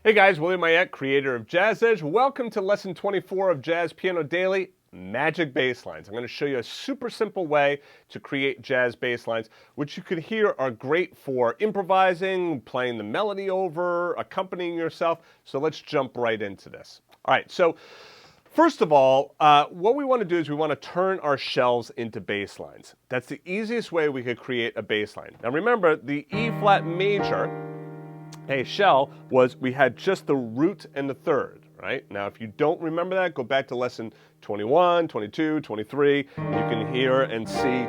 Hey guys, William Mayette, creator of JAZZEDGE. Welcome to lesson 24 of Jazz Piano Daily, Magic Basslines. I'm going to show you a super simple way to create jazz basslines, which you could hear are great for improvising, playing the melody over, accompanying yourself. So let's jump right into this. All right, so first of all, what we want to do is we want to turn our shells into basslines. That's the easiest way we could create a bassline. Now remember, the E flat major shell was we had just the root and the third, right? Now, if you don't remember that, go back to lesson 21, 22, 23. You can hear and see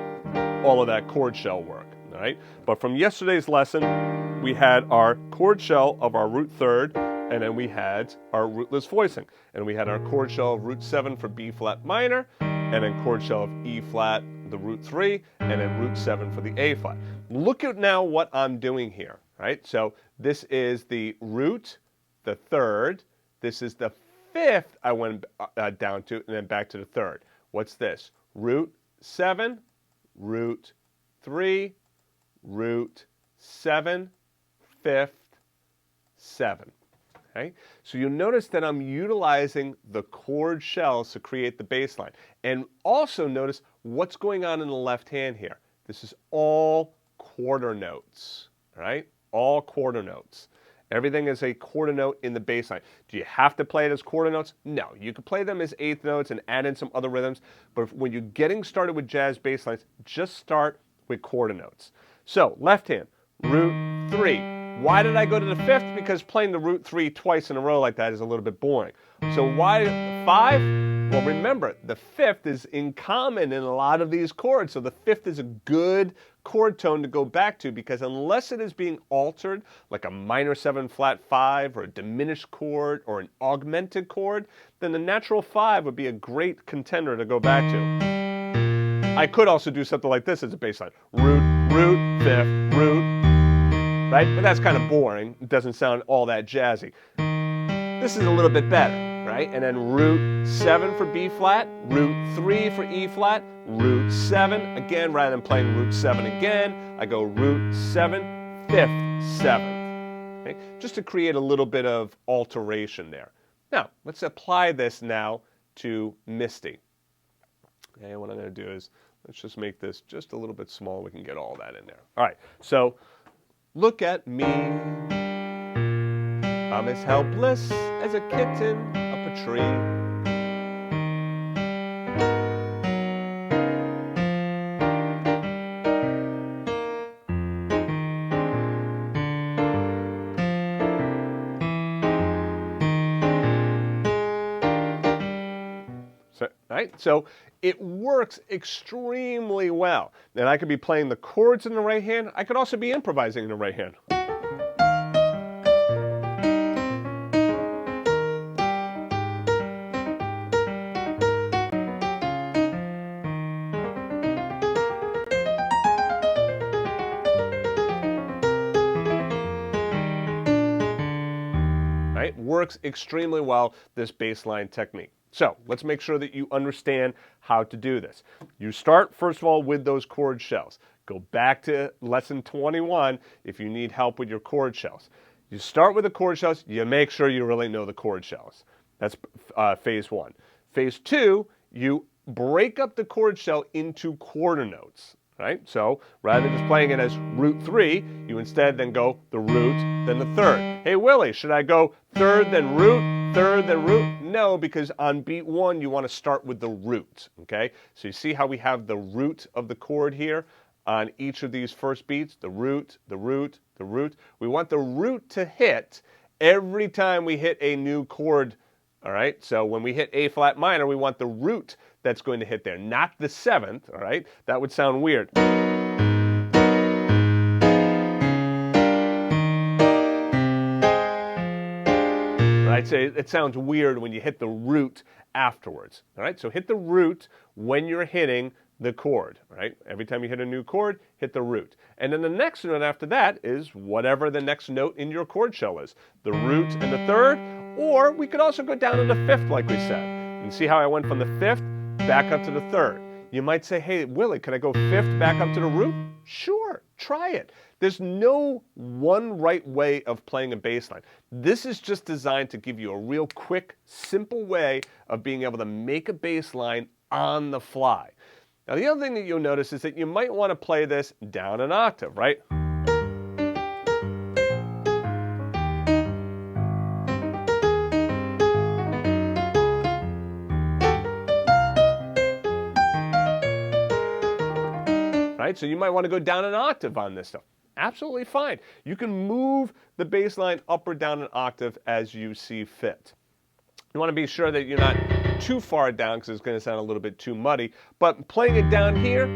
all of that chord shell work, all right? But from yesterday's lesson, we had our chord shell of our root third, and then we had our rootless voicing. And we had our chord shell of root 7 for B flat minor, and then chord shell of E flat, the root 3, and then root 7 for the A flat. Look at now what I'm doing here, right? So this is the root, the third. This is the fifth I went down to, and then back to the third. What's this? Root 7, root 3, root 7, fifth, 7. Okay? So you'll notice that I'm utilizing the chord shells to create the bass line. And also notice what's going on in the left hand here. This is all quarter notes, right? All quarter notes. Everything is a quarter note in the bass line. Do you have to play it as quarter notes? No. You can play them as eighth notes and add in some other rhythms, but when you're getting started with jazz bass lines, just start with quarter notes. So, left hand, root 3. Why did I go to the fifth? Because playing the root 3 twice in a row like that is a little bit boring. So why 5? Well, remember, the fifth is in common in a lot of these chords, so the fifth is a good chord tone to go back to, because unless it is being altered, like a minor 7 flat 5 or a diminished chord or an augmented chord, then the natural 5 would be a great contender to go back to. I could also do something like this as a bass line. Root, root, fifth, root, right? But that's kind of boring. It doesn't sound all that jazzy. This is a little bit better, right? And then root 7 for B flat, root 3 for E flat, root 7. Again, rather than playing root 7 again, I go root 7, fifth, 7th. Okay? Just to create a little bit of alteration there. Now, let's apply this now to Misty. Okay, what I'm going to do is, let's just make this just a little bit small. We can get all that in there. All right, so look at me. I'm as helpless as a kitten up a tree. So it works extremely well. And I could be playing the chords in the right hand. I could also be improvising in the right hand. Right? Works extremely well, this bassline technique. So let's make sure that you understand how to do this. You start, first of all, with those chord shells. Go back to lesson 21 if you need help with your chord shells. You start with the chord shells. You make sure you really know the chord shells. That's phase 1. Phase 2, you break up the chord shell into quarter notes. Right? So rather than just playing it as root 3, you instead then go the root, then the third. Hey Willie, should I go third, then root, third, then root? No, because on beat 1, you want to start with the root. Okay? So you see how we have the root of the chord here on each of these first beats? The root, the root, the root. We want the root to hit every time we hit a new chord. All right? So when we hit A flat minor, we want the root that's going to hit there, not the 7th, all right? That would sound weird. Right? So it sounds weird when you hit the root afterwards, all right? So hit the root when you're hitting the chord, right? Every time you hit a new chord, hit the root. And then the next note after that is whatever the next note in your chord shell is, the root and the third, or we could also go down to the fifth like we said. And see how I went from the fifth back up to the third. You might say, hey, Willie, can I go fifth back up to the root? Sure, try it. There's no one right way of playing a bass line. This is just designed to give you a real quick, simple way of being able to make a bass line on the fly. Now, the other thing that you'll notice is that you might want to play this down an octave, right? Right? So you might want to go down an octave on this stuff. Absolutely fine. You can move the bass line up or down an octave as you see fit. You want to be sure that you're not too far down because it's going to sound a little bit too muddy. But playing it down here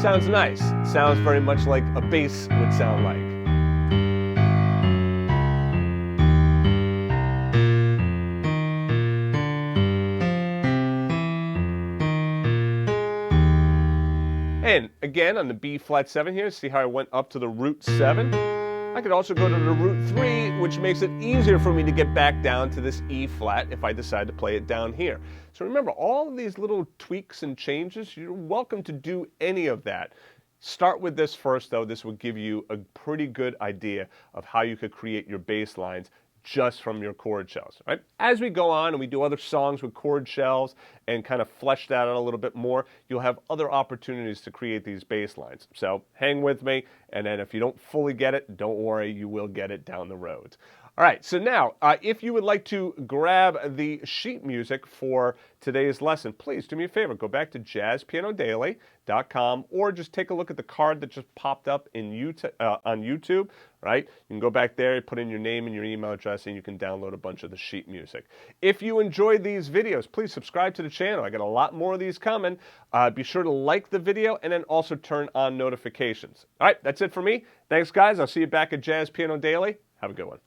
sounds nice. It sounds very much like a bass would sound like. And again, on the B flat 7 here, see how I went up to the root 7? I could also go to the root 3, which makes it easier for me to get back down to this E flat if I decide to play it down here. So remember, all of these little tweaks and changes, you're welcome to do any of that. Start with this first, though. This will give you a pretty good idea of how you could create your bass lines just from your chord shells, right? As we go on and we do other songs with chord shells and kind of flesh that out a little bit more, you'll have other opportunities to create these bass lines. So hang with me, and then if you don't fully get it, don't worry, you will get it down the road. All right, so now, if you would like to grab the sheet music for today's lesson, please do me a favor. Go back to jazzpianodaily.com or just take a look at the card that just popped up in on YouTube, right? You can go back there, put in your name and your email address, and you can download a bunch of the sheet music. If you enjoyed these videos, please subscribe to the channel. I got a lot more of these coming. Be sure to like the video and then also turn on notifications. All right, that's it for me. Thanks, guys. I'll see you back at Jazz Piano Daily. Have a good one.